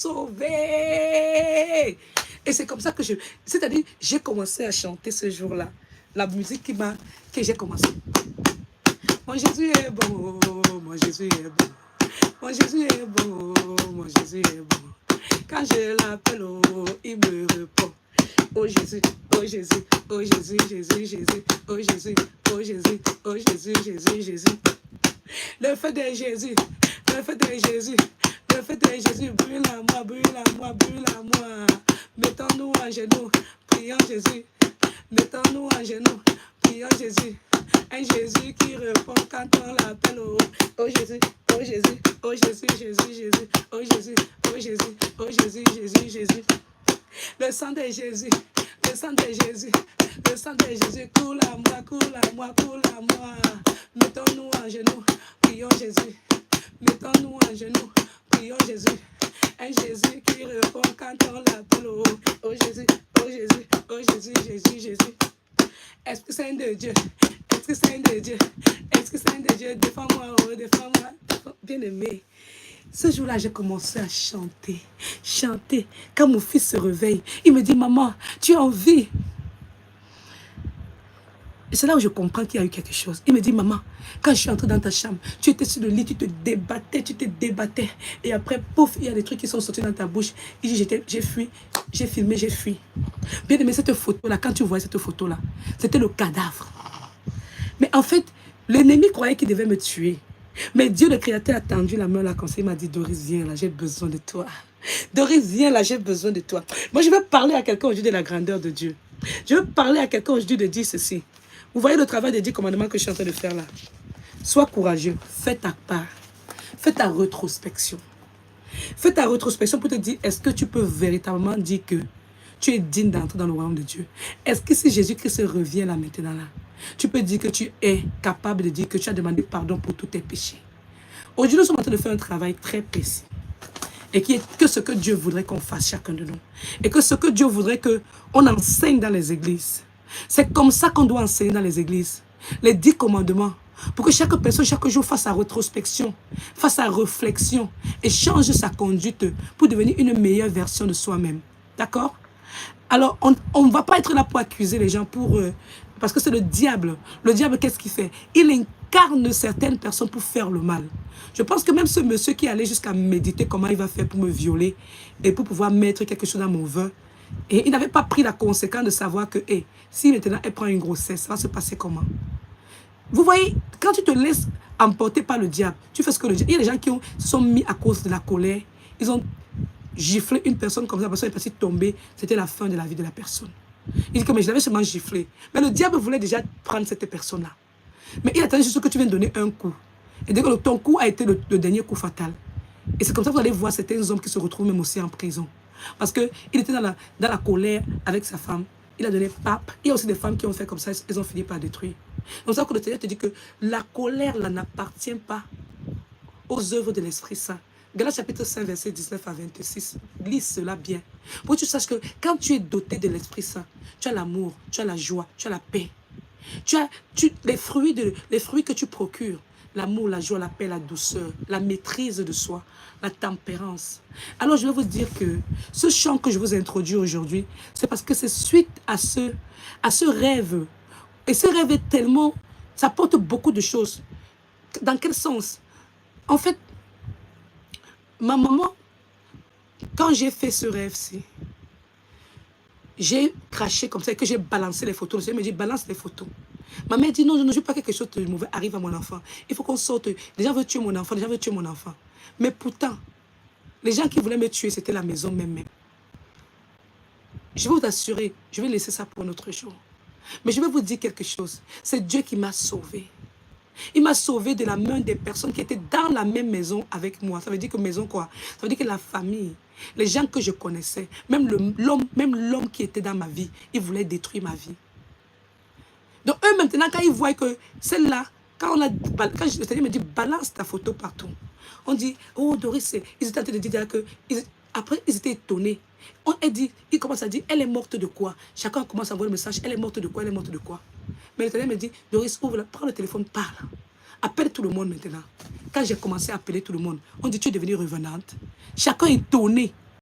sauvé. Et c'est comme ça que c'est-à-dire, j'ai commencé à chanter ce jour-là. La musique que j'ai commencé. Mon Jésus est bon, mon Jésus est bon. Mon Jésus est bon, mon Jésus est bon. Quand je l'appelle, oh, il me répond. Oh Jésus, oh Jésus, oh Jésus, Jésus, Jésus, oh Jésus, oh Jésus, oh Jésus, Jésus, Jésus. Le feu de Jésus, le feu de Jésus, le feu de Jésus brûle à moi, brûle à moi, brûle à moi. Mettons-nous à genoux, prions Jésus. Mettons-nous à genoux, prions Jésus. Un Jésus qui répond quand on l'appelle. Oh, oh Jésus, oh Jésus, oh Jésus, Jésus, Jésus, oh Jésus, oh Jésus, oh Jésus, Jésus, Jésus. Le sang de Jésus, le sang de Jésus, le sang de Jésus coule à moi, coule à moi, coule à moi. Mettons-nous à genoux, prions Jésus. Mettons-nous à genoux, prions Jésus. Un Jésus qui répond quand on l'appelle. Oh, oh Jésus, oh Jésus, oh Jésus, Jésus, Jésus. Esprit Saint de Dieu, Esprit Saint de Dieu, Esprit Saint de Dieu, défends-moi, oh, défends-moi, bien-aimé. Ce jour-là, j'ai commencé à chanter, chanter. Quand mon fils se réveille, il me dit, maman, tu es en vie. Et c'est là où je comprends qu'il y a eu quelque chose. Il me dit, maman, quand je suis entrée dans ta chambre, tu étais sur le lit, tu te débattais. Et après, pouf, il y a des trucs qui sont sortis dans ta bouche. Il dit, j'ai fui, j'ai filmé, j'ai fui. Bien aimé, cette photo-là, quand tu vois cette photo-là, c'était le cadavre. Mais en fait, l'ennemi croyait qu'il devait me tuer. Mais Dieu, le Créateur, a tendu la main là comme ça. Il m'a dit, Doris, viens là, j'ai besoin de toi. Doris, viens là, j'ai besoin de toi. Moi, je vais parler à quelqu'un aujourd'hui de la grandeur de Dieu. Je veux parler à quelqu'un aujourd'hui de dire ceci. Vous voyez le travail des 10 commandements que je suis en train de faire là. Sois courageux, fais ta part. Fais ta rétrospection. Fais ta rétrospection pour te dire, est-ce que tu peux véritablement dire que tu es digne d'entrer dans le royaume de Dieu? Est-ce que si Jésus-Christ revient là maintenant là, tu peux dire que tu es capable de dire que tu as demandé pardon pour tous tes péchés? Aujourd'hui, nous sommes en train de faire un travail très précis. Et qui est que ce que Dieu voudrait qu'on fasse chacun de nous. Et que ce que Dieu voudrait qu'on enseigne dans les églises. C'est comme ça qu'on doit enseigner dans les églises. Les 10 commandements. Pour que chaque personne, chaque jour, fasse sa rétrospection, fasse sa réflexion et change sa conduite pour devenir une meilleure version de soi-même. D'accord? Alors, on ne va pas être là pour accuser les gens parce que c'est le diable. Le diable, qu'est-ce qu'il fait? Il incarne certaines personnes pour faire le mal. Je pense que même ce monsieur qui allait jusqu'à méditer comment il va faire pour me violer et pour pouvoir mettre quelque chose dans mon vin, et il n'avait pas pris la conséquence de savoir que, si maintenant elle prend une grossesse, ça va se passer comment? Vous voyez, quand tu te laisses emporter par le diable, tu fais ce que le diable... Il y a des gens qui se sont mis à cause de la colère, ils ont giflé une personne comme ça, la personne est partie tomber, c'était la fin de la vie de la personne. Il dit que mais je l'avais seulement giflé. Mais le diable voulait déjà prendre cette personne-là. Mais il attendait juste que tu viennes donner un coup. Et dès que ton coup a été le dernier coup fatal. Et c'est comme ça que vous allez voir certains hommes qui se retrouvent même aussi en prison. Parce qu'il était dans la colère avec sa femme. Il a donné pape. Il y a aussi des femmes qui ont fait comme ça, elles ont fini par détruire. Donc ça que le Seigneur te dit que la colère là n'appartient pas aux œuvres de l'Esprit Saint. Galates chapitre 5, verset 19 à 26. Lis cela bien. Pour que tu saches que quand tu es doté de l'Esprit Saint, tu as l'amour, tu as la joie, tu as la paix. Tu as les fruits que tu procures. L'amour, la joie, la paix, la douceur, la maîtrise de soi, la tempérance. Alors je vais vous dire que ce chant que je vous introduis aujourd'hui, c'est parce que c'est suite à ce rêve. Et ce rêve est tellement... Ça porte beaucoup de choses. Dans quel sens? En fait, ma maman, quand j'ai fait ce rêve-ci, j'ai craché comme ça et que j'ai balancé les photos. Elle me dit, balance les photos. Ma mère dit, non, je ne veux pas que quelque chose de mauvais arrive à mon enfant. Il faut qu'on sorte. Les gens veulent tuer mon enfant, les gens veulent tuer mon enfant. Mais pourtant, les gens qui voulaient me tuer, c'était la maison même. Je vais vous assurer, je vais laisser ça pour un autre jour. Mais je vais vous dire quelque chose. C'est Dieu qui m'a sauvé. Il m'a sauvé de la main des personnes qui étaient dans la même maison avec moi. Ça veut dire que maison quoi? Ça veut dire que la famille, les gens que je connaissais, même l'homme qui était dans ma vie, il voulait détruire ma vie. Donc eux maintenant, quand ils voient que celle-là, quand le Seigneur me dit balance ta photo partout, on dit, oh Doris, ils étaient en train de dire que, après ils étaient étonnés. Il commence à dire, elle est morte de quoi? Chacun commence à envoyer le message, elle est morte de quoi? Elle est morte de quoi? Mais le Seigneur me dit, Doris, ouvre, prends le téléphone, parle. Appelle tout le monde maintenant. Quand j'ai commencé à appeler tout le monde, on dit, tu es devenue revenante. Chacun est étonné.